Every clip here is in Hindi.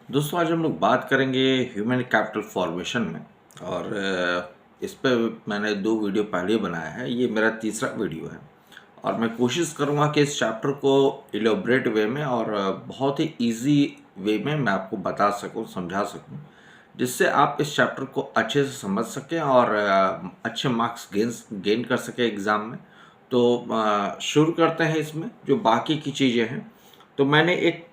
दोस्तों आज हम लोग बात करेंगे ह्यूमन कैपिटल फॉर्मेशन में। और इस पे मैंने 2 वीडियो पहले ही बनाया है, ये मेरा तीसरा वीडियो है। और मैं कोशिश करूँगा कि इस चैप्टर को इलेबोरेट वे में और बहुत ही इजी वे में मैं आपको बता सकूँ, समझा सकूँ, जिससे आप इस चैप्टर को अच्छे से समझ सकें और अच्छे मार्क्स गेन कर सकें एग्ज़ाम में। तो शुरू करते हैं इसमें जो बाकी की चीज़ें हैं। तो मैंने एक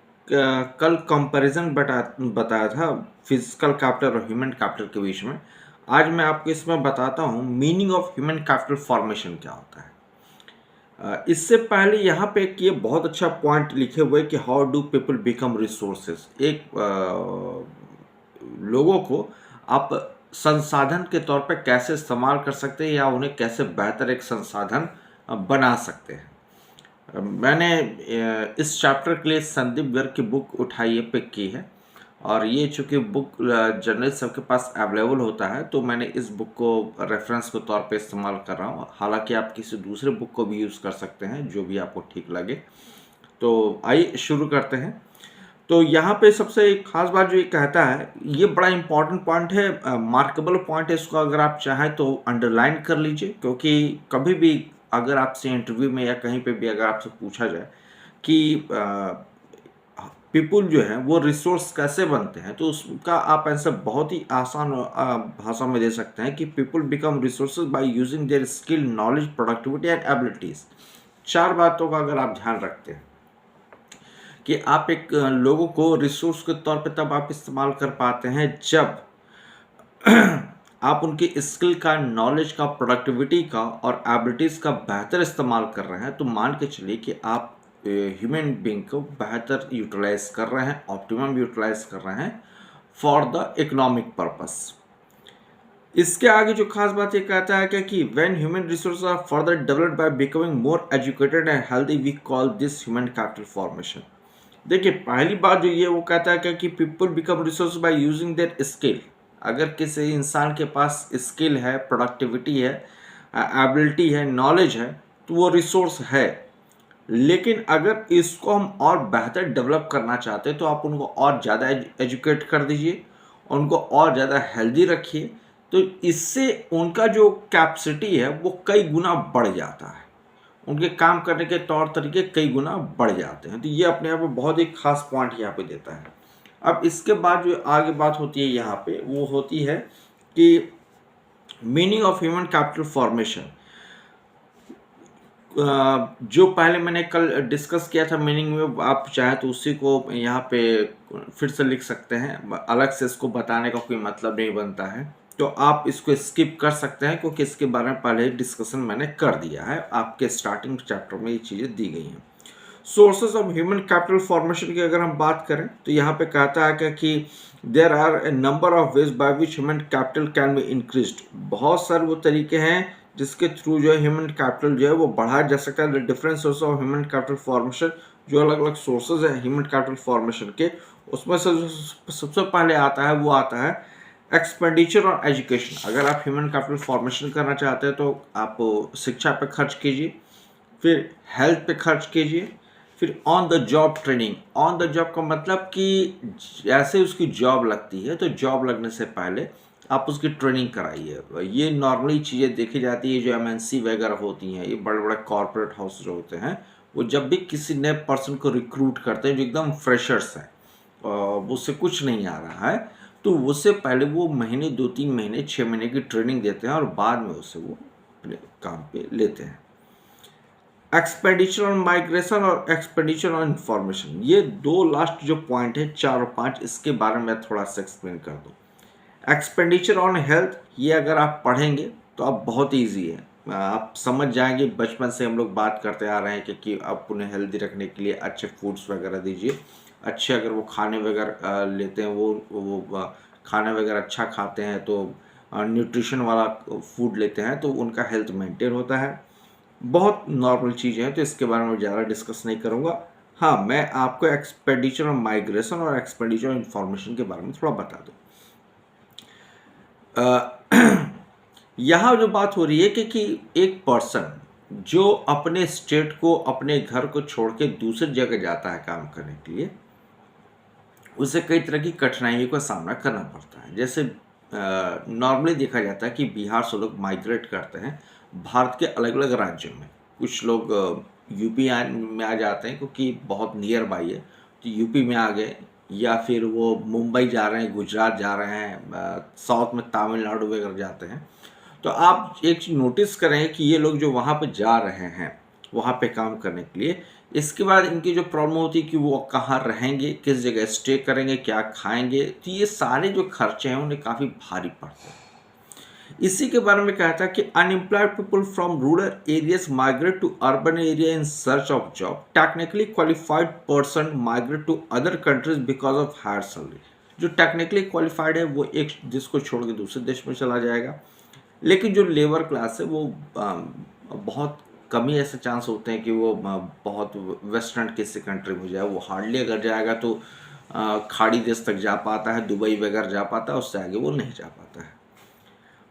कल कंपैरिजन बताया था फिजिकल कैपिटल और ह्यूमन कैपिटल के बीच में। आज मैं आपको इसमें बताता हूँ meaning of human capital formation क्या होता है। इससे पहले यहाँ पे एक ये बहुत अच्छा पॉइंट लिखे हुए कि how do people become resources. लोगों को आप संसाधन के तौर पे कैसे इस्तेमाल कर सकते हैं या उन्हें कैसे बेहतर एक संसाधन बना सकते हैं। मैंने इस चैप्टर के लिए संदीप गर्ग की बुक उठाई है, पिक की है। और ये चूँकि बुक जर्नलिस्ट सबके पास अवेलेबल होता है, तो मैंने इस बुक को रेफरेंस के तौर पे इस्तेमाल कर रहा हूँ। हालांकि आप किसी दूसरे बुक को भी यूज़ कर सकते हैं, जो भी आपको ठीक लगे। तो आइए शुरू करते हैं। तो यहाँ पे सबसे एक खास बात जो ये कहता है, ये बड़ा इंपॉर्टेंट पॉइंट है, मार्केबल पॉइंट है। इसको अगर आप चाहें तो अंडरलाइन कर लीजिए, क्योंकि कभी भी अगर आपसे इंटरव्यू में या कहीं पे भी अगर आपसे पूछा जाए कि पीपल जो है वो रिसोर्स कैसे बनते हैं, तो उसका आप आंसर बहुत ही आसान भाषा में दे सकते हैं कि people become resources by using their skill, knowledge, productivity and abilities. 4 बातों का अगर आप ध्यान रखते हैं कि आप एक लोगों को रिसोर्स के तौर पे तब आप इस्तेमाल कर पाते हैं जब आप उनकी स्किल का, नॉलेज का, प्रोडक्टिविटी का और एबिलिटीज़ का बेहतर इस्तेमाल कर रहे हैं। तो मान के चलिए कि आप ह्यूमन बीइंग को बेहतर यूटिलाइज कर रहे हैं, ऑप्टिमम यूटिलाइज कर रहे हैं फॉर द इकोनॉमिक पर्पस। इसके आगे जो खास बात ये कहता है कि when human resources are further developed by becoming more educated and healthy, we call this human capital formation. देखिए, पहली बात जो ये वो कहता है कि people become resource by using their skill. अगर किसी इंसान के पास स्किल है, प्रोडक्टिविटी है, एबिलिटी है, नॉलेज है, तो वो रिसोर्स है। लेकिन अगर इसको हम और बेहतर डेवलप करना चाहते हैं तो आप उनको और ज़्यादा एजुकेट कर दीजिए, उनको और ज़्यादा हेल्दी रखिए, तो इससे उनका जो कैपेसिटी है वो कई गुना बढ़ जाता है, उनके काम करने के तौर तरीके कई गुना बढ़ जाते हैं। तो ये अपने आप में बहुत ही खास पॉइंट यहाँ पे देता है। अब इसके बाद जो आगे बात होती है यहाँ पे, वो होती है कि meaning of human capital formation. जो पहले मैंने कल डिस्कस किया था मीनिंग में, आप चाहें तो उसी को यहाँ पे फिर से लिख सकते हैं। अलग से इसको बताने का कोई मतलब नहीं बनता है, तो आप इसको स्किप कर सकते हैं, क्योंकि इसके बारे में पहले डिस्कशन मैंने कर दिया है। आपके स्टार्टिंग चैप्टर में ये चीज़ें दी गई हैं। Sources of human capital formation की अगर हम बात करें तो यहाँ पे कहता है कि there are a number of ways by which human capital can be increased. बहुत सारे वो तरीके हैं जिसके थ्रू जो है ह्यूमन कैपिटल जो है वो बढ़ाया जा सकता है। Different source of human capital formation, जो अलग अलग सोर्सेज हैं ह्यूमन कैपिटल फॉर्मेशन के, उसमें से सबसे पहले आता है वो आता है एक्सपेंडिचर ऑन एजुकेशन। अगर आप ह्यूमन कैपिटल फॉर्मेशन करना चाहते हैं तो आप शिक्षा पे खर्च कीजिए, फिर हेल्थ पे खर्च कीजिए, फिर on the job training. On the job का मतलब कि जैसे उसकी जॉब लगती है तो जॉब लगने से पहले आप उसकी ट्रेनिंग कराइए। ये नॉर्मली चीज़ें देखी जाती है, जो एमएनसी वगैरह होती हैं, ये बड़े बड़े कॉरपोरेट हाउस जो होते हैं, वो जब भी किसी नए पर्सन को रिक्रूट करते हैं जो एकदम फ्रेशर्स है, उससे कुछ नहीं आ रहा है, तो उससे पहले वो महीने, 2-3 महीने, 6 महीने की ट्रेनिंग देते हैं और बाद में उसे वो अपने काम पे लेते हैं। एक्सपेंडिचर ऑन माइग्रेशन और एक्सपेंडिचर ऑन इंफॉर्मेशन, ये 2 लास्ट जो पॉइंट है, 4 और 5, इसके बारे में थोड़ा सा एक्सप्लेन कर दूँ। एक्सपेंडिचर ऑन हेल्थ, ये अगर आप पढ़ेंगे तो आप बहुत ईजी है, आप समझ जाएंगे। बचपन से हम लोग बात करते आ रहे हैं कि आप उन्हें हेल्दी रखने के लिए अच्छे फूड्स वगैरह दीजिए। अच्छे अगर वो खाने वगैरह लेते हैं, वो खाना वगैरह अच्छा खाते हैं, तो न्यूट्रिशन वाला फूड लेते हैं, तो उनका हेल्थ मेंटेन होता है। बहुत नॉर्मल चीज़ें हैं, तो इसके बारे में ज़्यादा डिस्कस नहीं करूँगा। हाँ, मैं आपको एक्सपेंडिचर ऑन माइग्रेशन और एक्सपेंडिचर ऑन इंफॉर्मेशन के बारे में थोड़ा बता दूँ। यहाँ जो बात हो रही है कि एक पर्सन जो अपने स्टेट को, अपने घर को छोड़ के दूसरी जगह जाता है काम करने के लिए, उसे कई तरह की कठिनाइयों का सामना करना पड़ता है। जैसे नॉर्मली देखा जाता है कि बिहार से लोग माइग्रेट करते हैं भारत के अलग अलग राज्यों में। कुछ लोग यूपी में आ जाते हैं क्योंकि बहुत नियर बाई है, तो यूपी में आ गए, या फिर वो मुंबई जा रहे हैं, गुजरात जा रहे हैं, साउथ में तमिलनाडु वगैरह जाते हैं। तो आप एक चीज़ नोटिस करें कि ये लोग जो वहाँ पे जा रहे हैं वहाँ पे काम करने के लिए, इसके बाद इनकी जो प्रॉब्लम होती है कि वो कहाँ रहेंगे, किस जगह स्टे करेंगे, क्या खाएंगे, तो ये सारे जो खर्चे हैं उन्हें काफ़ी भारी पड़ते हैं। इसी के बारे में कहता है कि unemployed people from rural areas migrate to urban area in search of job. Technically qualified person migrate to other countries because of higher salary. जो टेक्निकली क्वालिफाइड है वो एक देश को छोड़ के दूसरे देश में चला जाएगा, लेकिन जो लेबर क्लास है वो बहुत कम ही ऐसे चांस होते हैं कि वो बहुत वेस्टर्न किसी कंट्री में जाए। वो हार्डली अगर जाएगा तो खाड़ी देश तक जा पाता है, दुबई वगैरह जा पाता है, उससे आगे वो नहीं जा पाता है।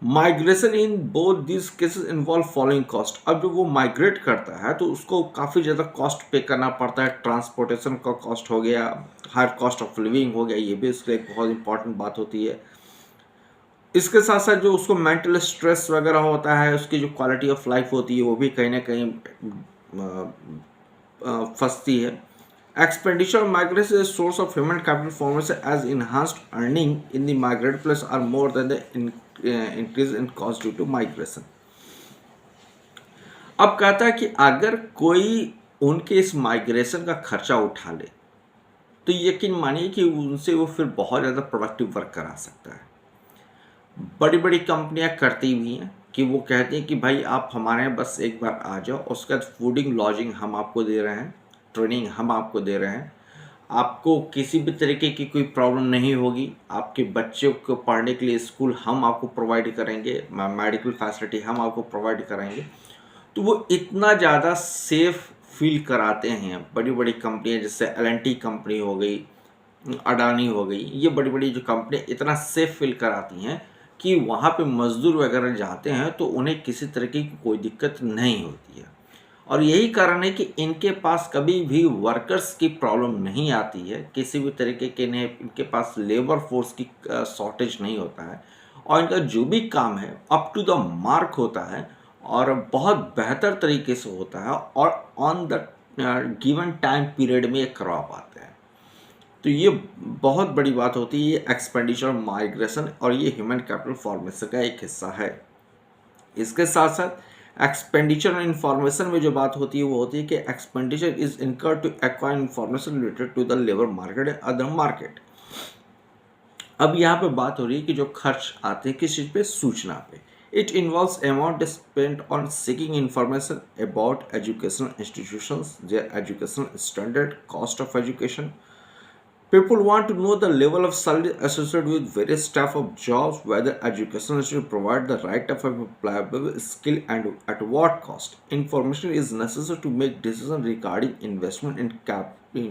Migration in both this cases involve following cost. अब जब वो माइग्रेट करता है तो उसको काफ़ी ज़्यादा कॉस्ट पे करना पड़ता है। ट्रांसपोर्टेशन का कॉस्ट हो गया, हायर कॉस्ट ऑफ लिविंग हो गया, ये भी उसके एक बहुत इंपॉर्टेंट बात होती है। इसके साथ साथ जो उसको मेंटल स्ट्रेस वगैरह होता है, उसकी जो क्वालिटी ऑफ लाइफ होती है वो भी कहीं ना कहीं फंसती है। Expenditure on migration is a source of human capital formation as enhanced earning in the migrant place are more than the increase in cost due to migration. अब कहता है कि अगर कोई उनके इस माइग्रेशन का खर्चा उठा ले तो यकीन मानिए कि उनसे वो फिर बहुत ज़्यादा प्रोडक्टिव वर्क करा सकता है। बड़ी बड़ी कंपनियां करती भी हैं कि वो कहती हैं कि भाई आप हमारे यहाँ बस एक बार आ जाओ, उसके बाद फूडिंग लॉजिंग हम आपको दे रहे हैं, ट्रेनिंग हम आपको दे रहे हैं, आपको किसी भी तरीके की कोई प्रॉब्लम नहीं होगी, आपके बच्चों को पढ़ने के लिए स्कूल हम आपको प्रोवाइड करेंगे, मेडिकल फैसिलिटी हम आपको प्रोवाइड कराएंगे। तो वो इतना ज़्यादा सेफ फील कराते हैं। बड़ी बड़ी कंपनियां जैसे L&T कंपनी हो गई, अडानी हो गई, ये बड़ी बड़ी जो कंपनियां इतना सेफ फील कराती हैं कि वहाँ पे मजदूर वगैरह जाते हैं तो उन्हें किसी तरीके की कोई दिक्कत नहीं होती है। और यही कारण है कि इनके पास कभी भी वर्कर्स की प्रॉब्लम नहीं आती है, किसी भी तरीके के इनके पास लेबर फोर्स की शॉर्टेज नहीं होता है, और इनका जो भी काम है अप टू द मार्क होता है और बहुत बेहतर तरीके से होता है और on the given time period में ये करवा पाते हैं। तो ये बहुत बड़ी बात होती है, ये एक्सपेंडिचर माइग्रेशन, और ये ह्यूमन कैपिटल फॉर्मेशन का एक हिस्सा है। इसके साथ साथ एक्सपेंडिचर इन्फॉर्मेशन में जो बात होती है वो होती है कि expenditure is incurred to acquire information related to the labour market and other market. अब यहाँ पे बात हो रही है कि जो खर्च आते हैं किस चीज़ पे, सूचना पे। It involves amount spent on seeking information about educational institutions, there educational standard, cost of education. People want to know the level of salary associated with various type of jobs, whether education should provide the right type of employable skill and at what cost. Information is necessary to make decisions regarding investment in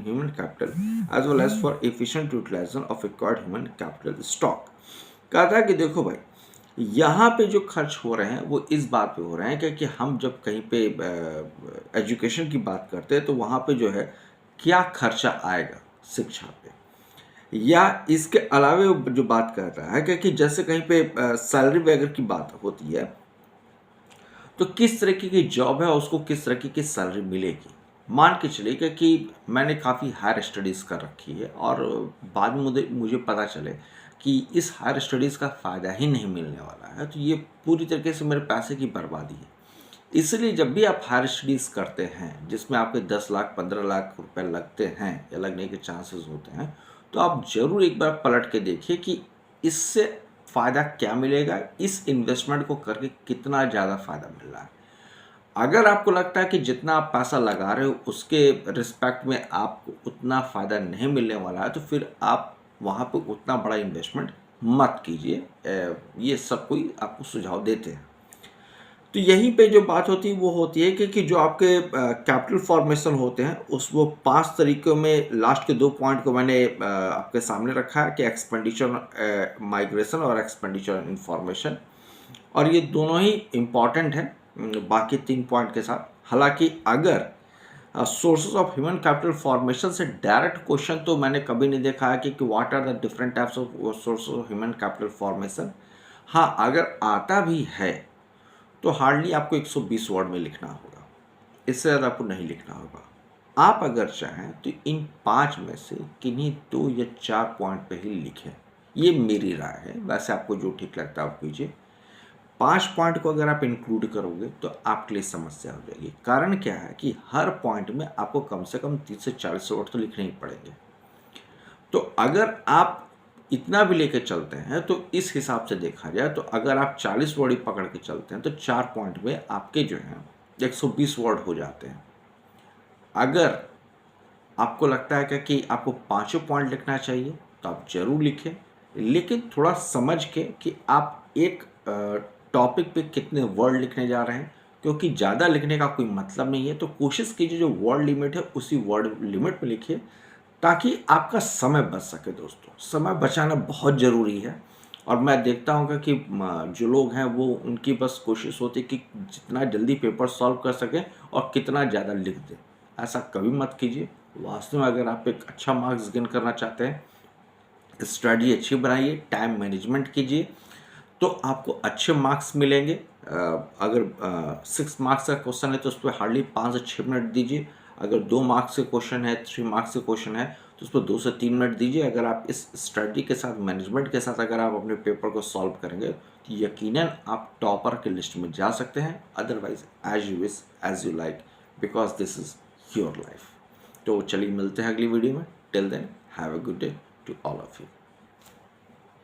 human capital as well as for efficient utilization of acquired human capital stock. कहता है कि देखो भाई, यहाँ पे जो खर्च हो रहे हैं वो इस बात पे हो रहे हैं कि हम जब कहीं पे एजुकेशन की बात करते हैं तो वहाँ पे जो है क्या खर्चा आएगा शिक्षा पे, या इसके अलावे जो बात कर रहा है कि जैसे कहीं पे सैलरी वगैरह की बात होती है तो किस तरीके की जॉब है उसको किस तरीके की सैलरी मिलेगी। मान के चलिए कि मैंने काफ़ी हायर स्टडीज़ कर रखी है और बाद में मुझे पता चले कि इस हायर स्टडीज़ का फ़ायदा ही नहीं मिलने वाला है, तो ये पूरी तरीके से मेरे पैसे की बर्बादी है। इसलिए जब भी आप हायर स्टडीज़ करते हैं जिसमें आपके 10 लाख 15 लाख रुपए लगते हैं या लगने के चांसेस होते हैं, तो आप ज़रूर एक बार पलट के देखिए कि इससे फ़ायदा क्या मिलेगा, इस इन्वेस्टमेंट को करके कितना ज़्यादा फ़ायदा मिल रहा है। अगर आपको लगता है कि जितना आप पैसा लगा रहे हो उसके रिस्पेक्ट में आपको उतना फ़ायदा नहीं मिलने वाला है, तो फिर आप वहाँ पे उतना बड़ा इन्वेस्टमेंट मत कीजिए। ये सब कोई आपको सुझाव देते हैं। तो यहीं पे जो बात होती है वो होती है कि जो आपके कैपिटल फॉर्मेशन होते हैं उस वो 5 तरीक़ों में लास्ट के 2 पॉइंट को मैंने आपके सामने रखा है कि एक्सपेंडिचर माइग्रेशन और एक्सपेंडिचर इन्फॉर्मेशन, और ये दोनों ही इम्पॉर्टेंट हैं बाकी 3 पॉइंट के साथ। हालांकि अगर sources of human capital formation से डायरेक्ट क्वेश्चन तो मैंने कभी नहीं देखा है कि what are the different types of sources of human capital formation. हाँ, अगर आता भी है तो हार्डली आपको 120 वर्ड में लिखना होगा, इससे ज़्यादा आपको नहीं लिखना होगा। आप अगर चाहें तो इन 5 में से किन्हीं 2 या 4 पॉइंट पे ही लिखें, ये मेरी राय है। वैसे आपको जो ठीक लगता है आप कीजिए। 5 पॉइंट को अगर आप इंक्लूड करोगे तो आपके लिए समस्या हो जाएगी। कारण क्या है कि हर पॉइंट में आपको कम से कम 30 से 40 वर्ड तो लिखने ही पड़ेंगे। तो अगर आप इतना भी लेके चलते हैं तो इस हिसाब से देखा जाए तो अगर आप 40 वर्ड ही पकड़ के चलते हैं तो 4 पॉइंट में आपके जो हैं 120 वर्ड हो जाते हैं। अगर आपको लगता है कि आपको 5 पॉइंट लिखना चाहिए तो आप जरूर लिखें, लेकिन थोड़ा समझ के कि आप एक टॉपिक पे कितने वर्ड लिखने जा रहे हैं, क्योंकि ज़्यादा लिखने का कोई मतलब नहीं है। तो कोशिश कीजिए जो वर्ड लिमिट है उसी वर्ड लिमिट में लिखिए, ताकि आपका समय बच सके। दोस्तों, समय बचाना बहुत ज़रूरी है। और मैं देखता हूँ कि जो लोग हैं वो उनकी बस कोशिश होती है कि जितना जल्दी पेपर सॉल्व कर सकें और कितना ज़्यादा लिख दें। ऐसा कभी मत कीजिए। वास्तव में अगर आप एक अच्छा मार्क्स गेन करना चाहते हैं, स्ट्रेटजी अच्छी बनाइए, टाइम मैनेजमेंट कीजिए, तो आपको अच्छे मार्क्स मिलेंगे। अगर 6 मार्क्स का क्वेश्चन है तो उस पर हार्डली 5 से 6 मिनट दीजिए। अगर 2 मार्क्स के क्वेश्चन है, 3 मार्क्स के क्वेश्चन है तो उस पर 2 से 3 मिनट दीजिए। अगर आप इस स्ट्रेटजी के साथ, मैनेजमेंट के साथ अगर आप अपने पेपर को सॉल्व करेंगे तो यकीनन आप टॉपर के लिस्ट में जा सकते हैं। Otherwise as you wish as you like, because this is your life. तो चलिए मिलते हैं अगली वीडियो में। Till then have a good day to all of you.